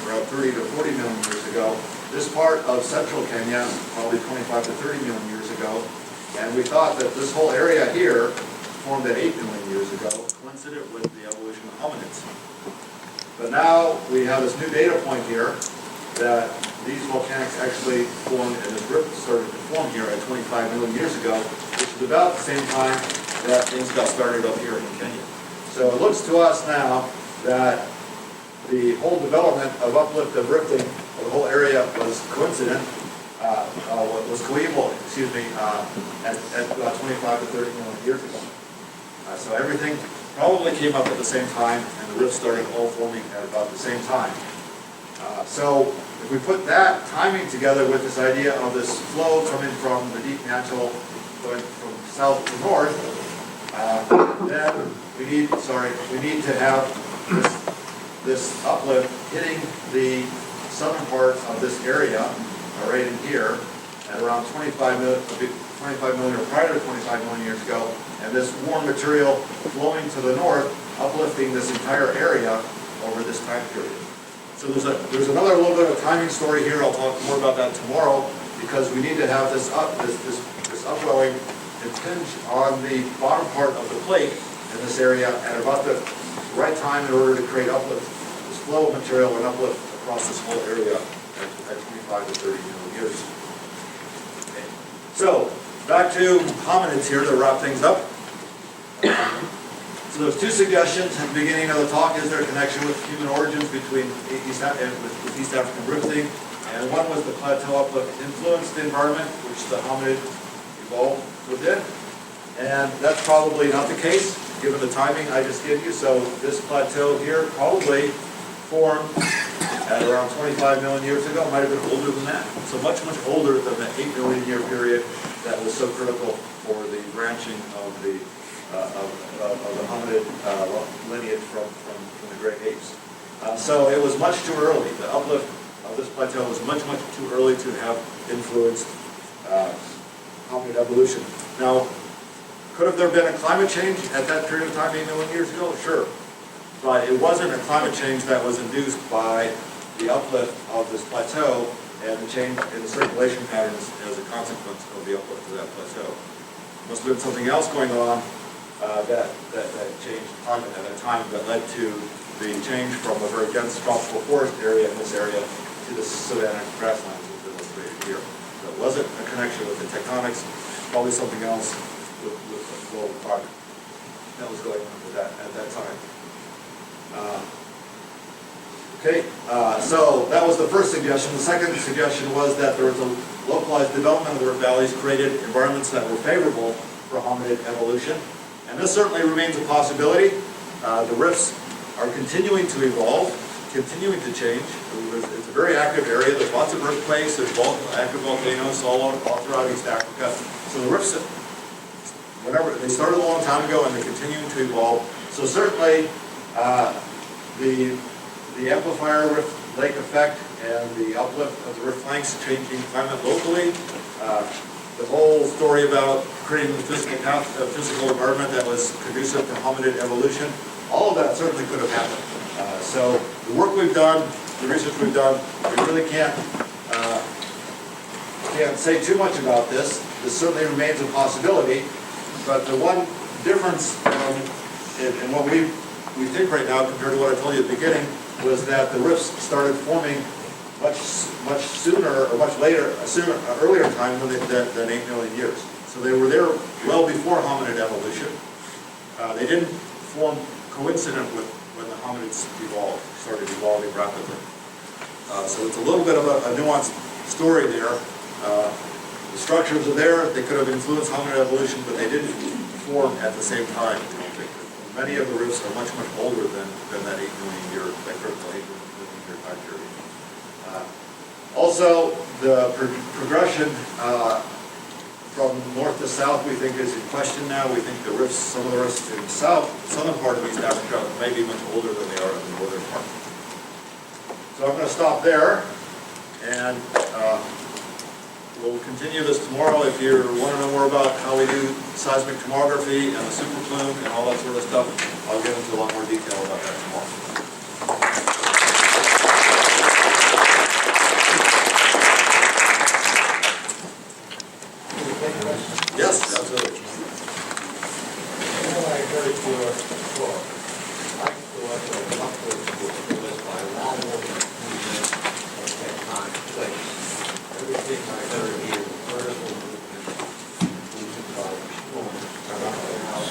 around 30 to 40 million years ago. This part of central Kenya, probably 25 to 30 million years ago. And we thought that this whole area here formed at 8 million years ago, coincident with the evolution of hominids. But now we have this new data point here that these volcanics actually formed and this rift started to form here at 25 million years ago, which is about the same time that things got started up here in Kenya. So it looks to us now that the whole development of uplift of rifting of the whole area was coincident, was coeval, at about 25 to 30 million years ago. So everything probably came up at the same time, and the rifts started all forming at about the same time. So if we put that timing together with this idea of this flow coming from the deep mantle going from south to north, then we need to have this uplift hitting the southern parts of this area, right in here, at around 25 million or prior to 25 million years ago, and this warm material flowing to the north, uplifting this entire area over this time period. So there's another little bit of a timing story here. I'll talk more about that tomorrow, because we need to have this upwelling impinge on the bottom part of the plate in this area at about the right time in order to create uplift, this flow of material and uplift across this whole area at 25 to 30 million years. Okay. So back to hominids here to wrap things up. So there's two suggestions at the beginning of the talk. Is there a connection with human origins between East African rifting And one was the plateau uplift influenced environment, which the hominid evolved within. And that's probably not the case, given the timing I just gave you. So this plateau here probably formed at around 25 million years ago. It might have been older than that. So much, much older than the 8 million year period that was so critical for the branching of the hominid lineage from the great apes. So it was much too early. The uplift of this plateau was much, much too early to have influenced hominid evolution. Now, could have there been a climate change at that period of time 8 million years ago? Sure. But it wasn't a climate change that was induced by the uplift of this plateau and the change in the circulation patterns as a consequence of the uplift of that plateau. There must have been something else going on that changed climate at that time that led to the change from a very dense tropical forest area in this area to the savanna grasslands that are illustrated here. So it wasn't a connection with the tectonics, probably something else with the global climate that was going on with that at that time. So that was the first suggestion. The second suggestion was that there was a localized development of the rift valleys created environments that were favorable for hominid evolution. And this certainly remains a possibility. The rifts are continuing to evolve, continuing to change. It's a very active area. There's lots of earthquakes. There's active volcanoes all throughout East Africa. So the rifts, whenever they started a long time ago, and they're continuing to evolve. So certainly, the amplifier rift lake effect and the uplift of the rift flanks changing climate locally, the whole story about creating the physical environment that was conducive for hominid evolution, all of that certainly could have happened. So the work we've done, the research we've done, we really can't say too much about this. This certainly remains a possibility, but the one difference in what we think right now compared to what I told you at the beginning was that the rifts started forming much sooner or much later, earlier time than 8 million years. So they were there well before hominid evolution. They didn't form coincident with when the hominids started evolving rapidly. So it's a little bit of a nuanced story there. The structures are there. They could have influenced hominid evolution, but they didn't form at the same time. Many of the rifts are much, much older than that 8 million year, that critical 8 million year time period. Also, the progression from north to south, we think, is in question now. We think the rifts, some of the rifts in the southern part of East Africa may be much older than they are in the northern part. So I'm going to stop there, and we'll continue this tomorrow. If you want to know more about how we do seismic tomography and the superplume and all that sort of stuff, I'll get into a lot more detail about that tomorrow. Yes, absolutely.
I heard your talk. I thought that upwards was by lateral movement of tectonic plates. Everything I heard here, vertical movement, movement by storms. Now,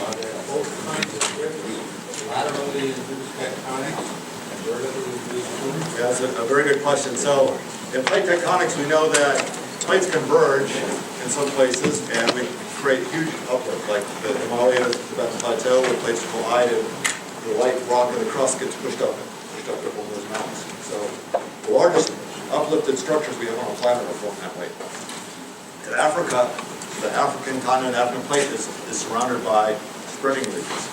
are there both kinds of rifts, laterally induced tectonics and vertically induced storms?
Yeah, that's a very good question. So, in plate tectonics, we know that plates converge in some places, and we create huge uplift, like the Himalaya, the Tibetan Plateau, where plates collide, and the light rock in the crust gets pushed up over those mountains. So, the largest uplifted structures we have on the planet are formed that way. In Africa, the African continent, African plate is surrounded by spreading ridges.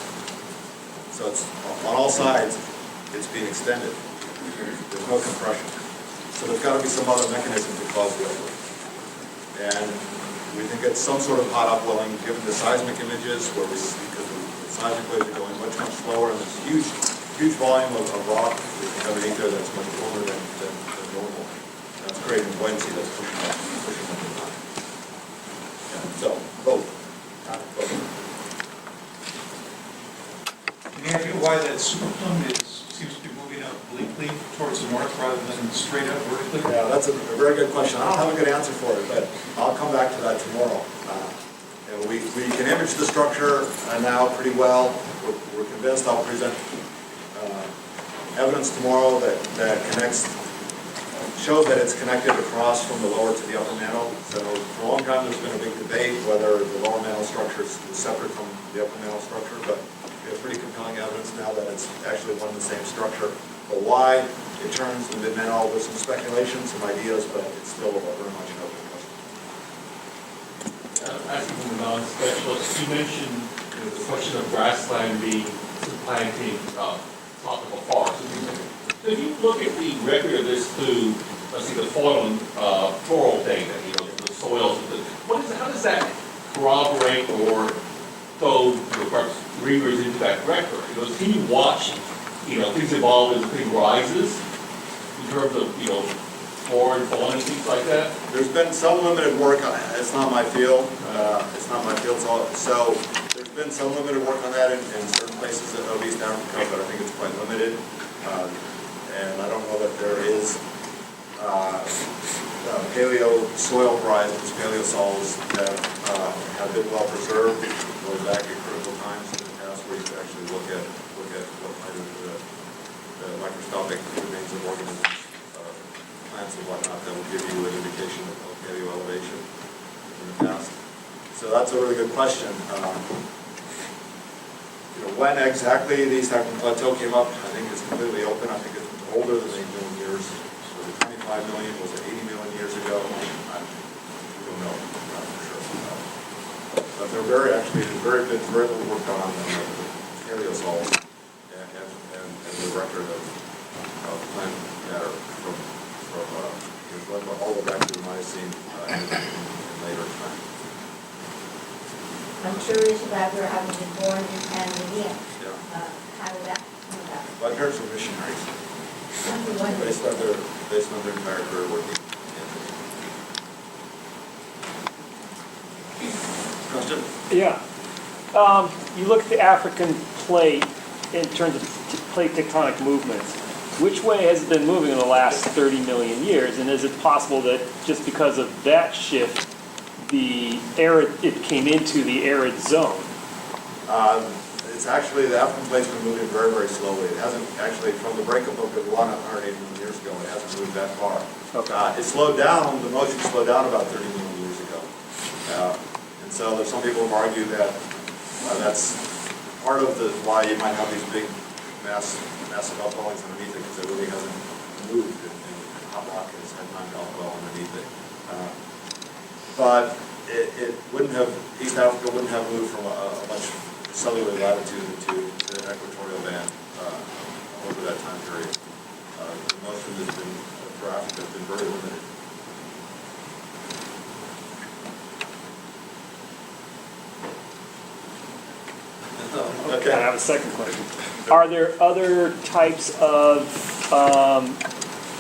So it's on all sides, it's being extended. There's no compression. So there's got to be some other mechanism to cause the uplift. And we think it's some sort of hot upwelling, given the seismic images, where we see, because the seismic waves are going much, much slower, and there's huge volume of rock underneath there that's much older than normal. That's creating buoyancy that's pushing up the time. Yeah, so, both.
Can you argue why that superplume seems to be moving up obliquely towards the north rather than straight up vertically?
Yeah, that's a very good question. I don't have a good answer for it, but I'll come back to that tomorrow. We can image the structure now pretty well. We're convinced. I'll present evidence tomorrow that connects shows that it's connected across from the lower to the upper mantle. So for a long time, there's been a big debate whether the lower mantle structure is separate from the upper mantle structure, but we have pretty compelling evidence now that it's actually one and the same structure. But why it turns in the mid-mantle, there's some speculation, some ideas, but it's still very much an open question.
Asking from a non-specialist, you mentioned the question of grassland being supplanting tropical forests. So if you look at the record of this through, let's see, the soil and floral data, the soils, how does that corroborate or throw perhaps readers into that record? Can you watch, things evolve as the thing rises in terms of, flora and fauna and things like that?
There's been some limited work on it. It's not my field. So there's been some limited work on that in certain places of East Africa, but I think it's quite limited. And I don't know that there is paleo soil horizons, paleosols that have been well preserved, going back at critical times in the past, where you can actually look at what might have the microscopic remains of organisms, plants and whatnot, that will give you an indication of paleo elevation in the past. So that's a really good question. When exactly the East African Plateau came up, I think it's completely open. I think it's older than 8 million years. Was it 25 million? Was it 80 million years ago? I don't know. I'm not for sure. But they're there's very little work done on the paleosols and the record of plant matter from all the way back to the Miocene in later time.
I'm curious about her having been born in Tanzania.
Yeah.
How did that come about?
My parents were missionaries. They spent their entire career working. Question?
Yeah. You look at the African plate in terms of plate tectonic movements. Which way has it been moving in the last 30 million years? And is it possible that just because of that shift, it came into the arid zone?
It's actually, the African plate's been moving very, very slowly. It hasn't actually, from the breakup of the 180 million years ago, it hasn't moved that far.
Okay.
It slowed down, the motion slowed down about 30 million years ago. And so there's some people who argue that that's part of why you might have these big massive outfallings underneath it, because it really hasn't moved, and hot rock has had time to outfall underneath it. But it wouldn't have, East Africa wouldn't have moved from a much southerly latitude to the equatorial band over that time period. The motion has been, for Africa, has been very limited. Okay.
I have a second question. Are there other types of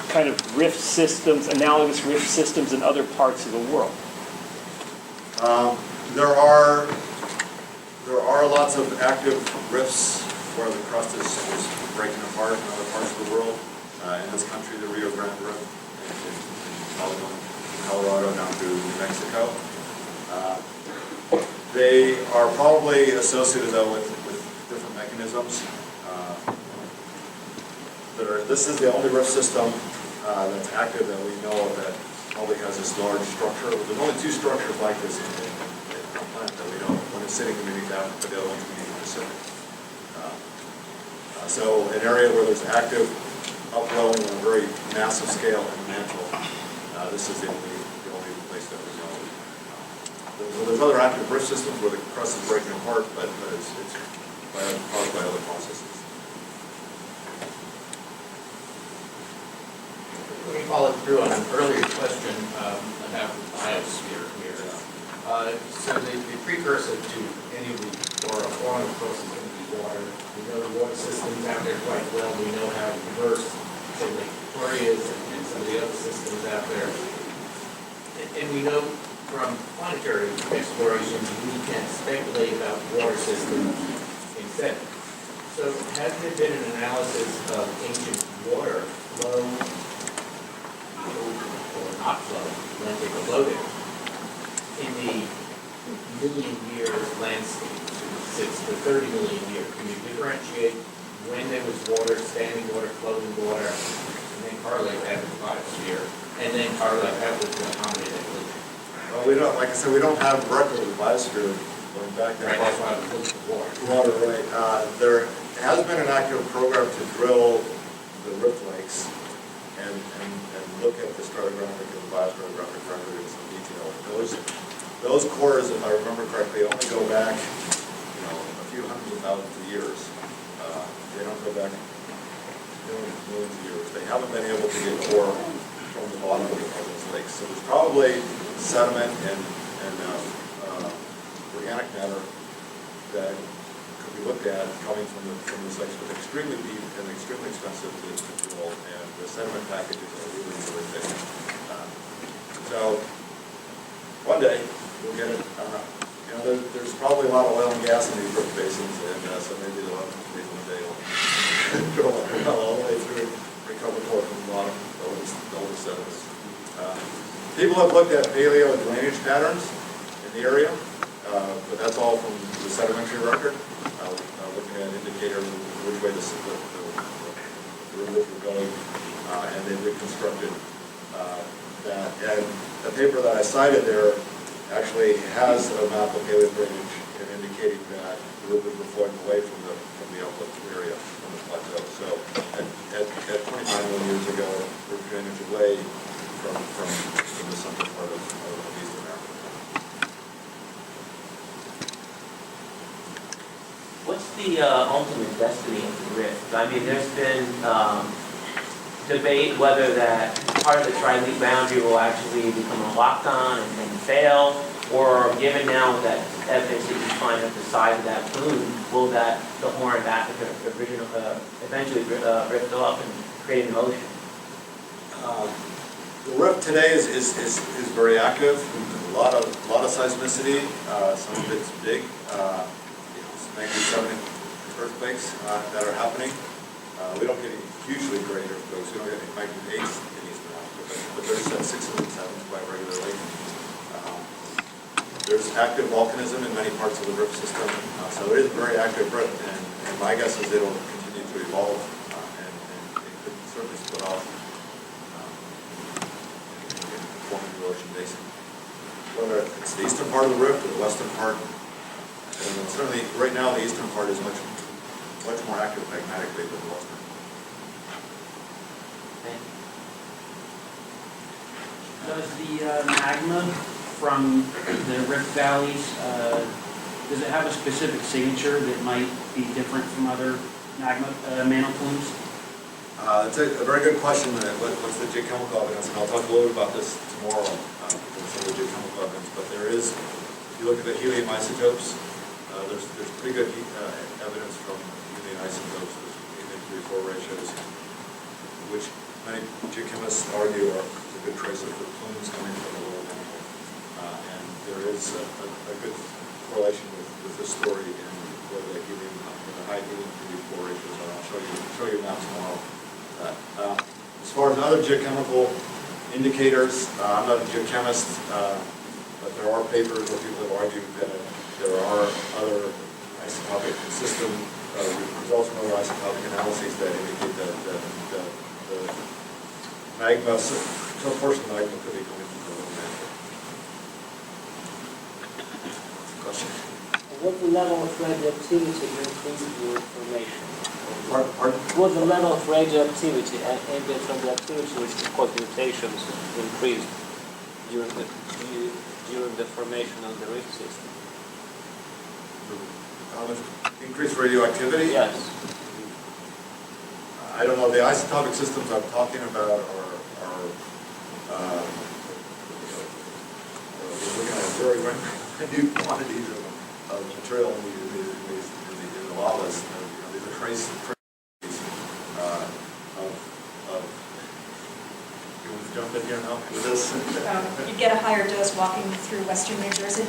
kind of rift systems, analogous rift systems in other parts of the world?
There are lots of active rifts where the crust is breaking apart in other parts of the world. In this country, the Rio Grande Rift in Colorado down to New Mexico. They are probably associated, though, with different mechanisms. This is the only rift system that's active that we know of that probably has this large structure. There's only two structures like this in the planet that we know of. One is sitting beneath Africa, the other one's beneath the Pacific. So an area where there's active upwelling on a very massive scale in the mantle, this is the only place that we know of. There's other active rift systems where the crust is breaking apart, but it's caused by other processes.
Let me follow through on an earlier question about the biosphere here. So the precursor to any of the fauna, of course, is going to be water. We know the water systems out there quite well. We know how diverse, say, Lake Victoria is and some of the other systems out there. And we know from planetary exploration, we can speculate about water systems in setting. So has there been an analysis of ancient water flow or not flow, Atlantic or loaded, in the million year landscape, 6 to 30 million years? Can you differentiate when there was water, standing water, flowing water,
and then correlate that with the biosphere, and then correlate that with the accommodate evolution.
Well, we don't, like I said, we don't have record of the biosphere going back that
Right,
far.
that's why we look for water.
Water, right. There has been an active program to drill the rift lakes and look at the stratigraphic and the biostratigraphic record in some detail. Those cores, if I remember correctly, only go back, a few hundreds of thousands of years. They don't go back millions of years. They haven't been able to get core from the bottom of those lakes. So there's probably sediment and organic matter that could be looked at coming from this lakes, but extremely deep and extremely expensive to drill, and the sediment packages are really, really thick. So one day we'll get it. There's probably a lot of oil and gas in these rift basins, and so maybe they'll have maybe one day will drill all the way through, recover core from the bottom, the older sediments. People have looked at paleo drainage patterns in the area, but that's all from the sedimentary record, looking at indicators of which way the rivers were going, and they reconstructed that. And the paper that I cited there actually has a map of paleo drainage and indicating that the rivers were flowing away from the uplift area, from the plateau. So at 25 million years ago, we're drainage away from the central part of Eastern Africa.
What's the ultimate destiny of the rift? I mean, there's been debate whether that part of the tri-leaf boundary will actually become a locked-on and fail, or given now that evidence that you find at the side of that plume, will that the Horn of Africa eventually rift off and create an ocean?
The rift today is very active. A lot of seismicity. Some of it's big. Maybe 7 earthquakes that are happening. We don't get any hugely great earthquakes. We don't get any magnitude 8s in Eastern Africa, but there's 6s and 7s quite regularly. There's active volcanism in many parts of the rift system, so it is a very active rift, and my guess is it'll continue to evolve, and it could certainly split off and form a new ocean basin. Whether it's the eastern part of the rift or the western part, and certainly right now the eastern part is much more active magmatically than the western.
Does the magma from the rift valleys, does it have a specific signature that might be different from other magma mantle plumes?
It's a very good question. What's the geochemical evidence? And I'll talk a little bit about this tomorrow, some of the geochemical evidence. But there is, if you look at the helium isotopes, there's pretty good evidence from helium isotopes, helium 3-4 ratios, which many geochemists argue are a good trace of the plumes coming from the lower mantle. And there is a good correlation with this story in where the helium, the high helium 3-4 ratios are. I'll show you now tomorrow. As far as other geochemical indicators, I'm not a geochemist, but there are papers where people have argued that there are other isotopic system results from other isotopic analyses that indicate that the magma, some portion of the magma could be coming from the lower mantle. Question?
What the level of radioactivity increase your formation?
Pardon?
What the level of radioactivity and ambient radioactivity which cause mutations increased during the formation of the rift system?
Increased radioactivity?
Yes.
I don't know. The isotopic systems I'm talking about are we're looking at very minute quantities of material in the lavas. These are traces of. You want to jump in here now with this?
You'd get a higher dose walking through western New Jersey.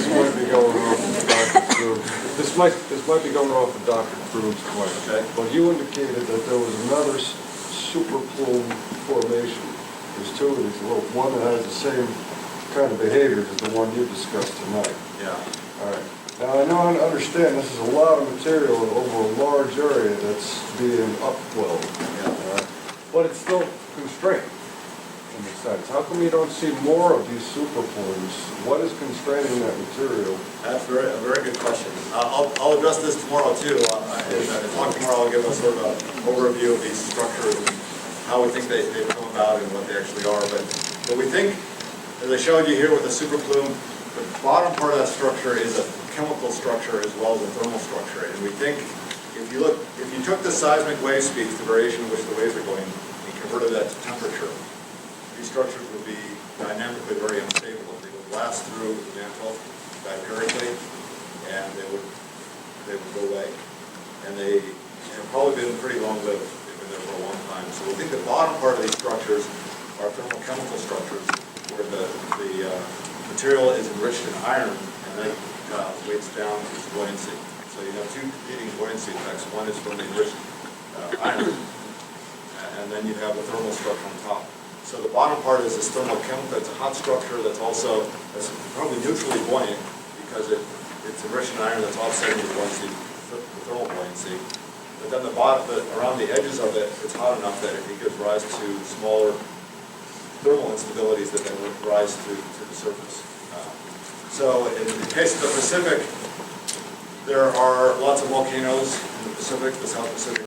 This might be going off of Dr. Krug's. This might be going off of Dr. Krug's question.
Okay.
But you indicated that there was another super plume formation. There's two of these. One that has the same kind of behavior as the one you discussed tonight.
Yeah.
All right. Now, I know and understand this is a lot of material over a large area that's being upwelled, but it's still constrained in a sense. How come you don't see more of these super plumes? What is constraining that material?
That's a very good question. I'll address this tomorrow too. In the talk tomorrow, I'll give a sort of an overview of these structures and how we think they've come about and what they actually are. But we think, as I showed you here with the super plume, the bottom part of that structure is a chemical structure as well as a thermal structure. And we think if you took the seismic wave speeds, the variation in which the waves are going, and converted that to temperature, these structures would be dynamically very unstable. They would blast through the mantle diaperically, and they would go away. And they have probably been pretty long-lived. They've been there for a long time. So we think the bottom part of these structures are thermochemical structures where the material is enriched in iron and then weights down to its buoyancy. So you have two competing buoyancy effects. One is from the enriched iron, and then you have the thermal structure on top. So the bottom part is this thermochemical. It's a hot structure that's probably neutrally buoyant because it's enriched in iron that's offsetting the buoyancy, the thermal buoyancy. But then around the edges of it, it's hot enough that it gives rise to smaller thermal instabilities that then rise to the surface. So in the case of the Pacific, there are lots of volcanoes in the Pacific, the South Pacific.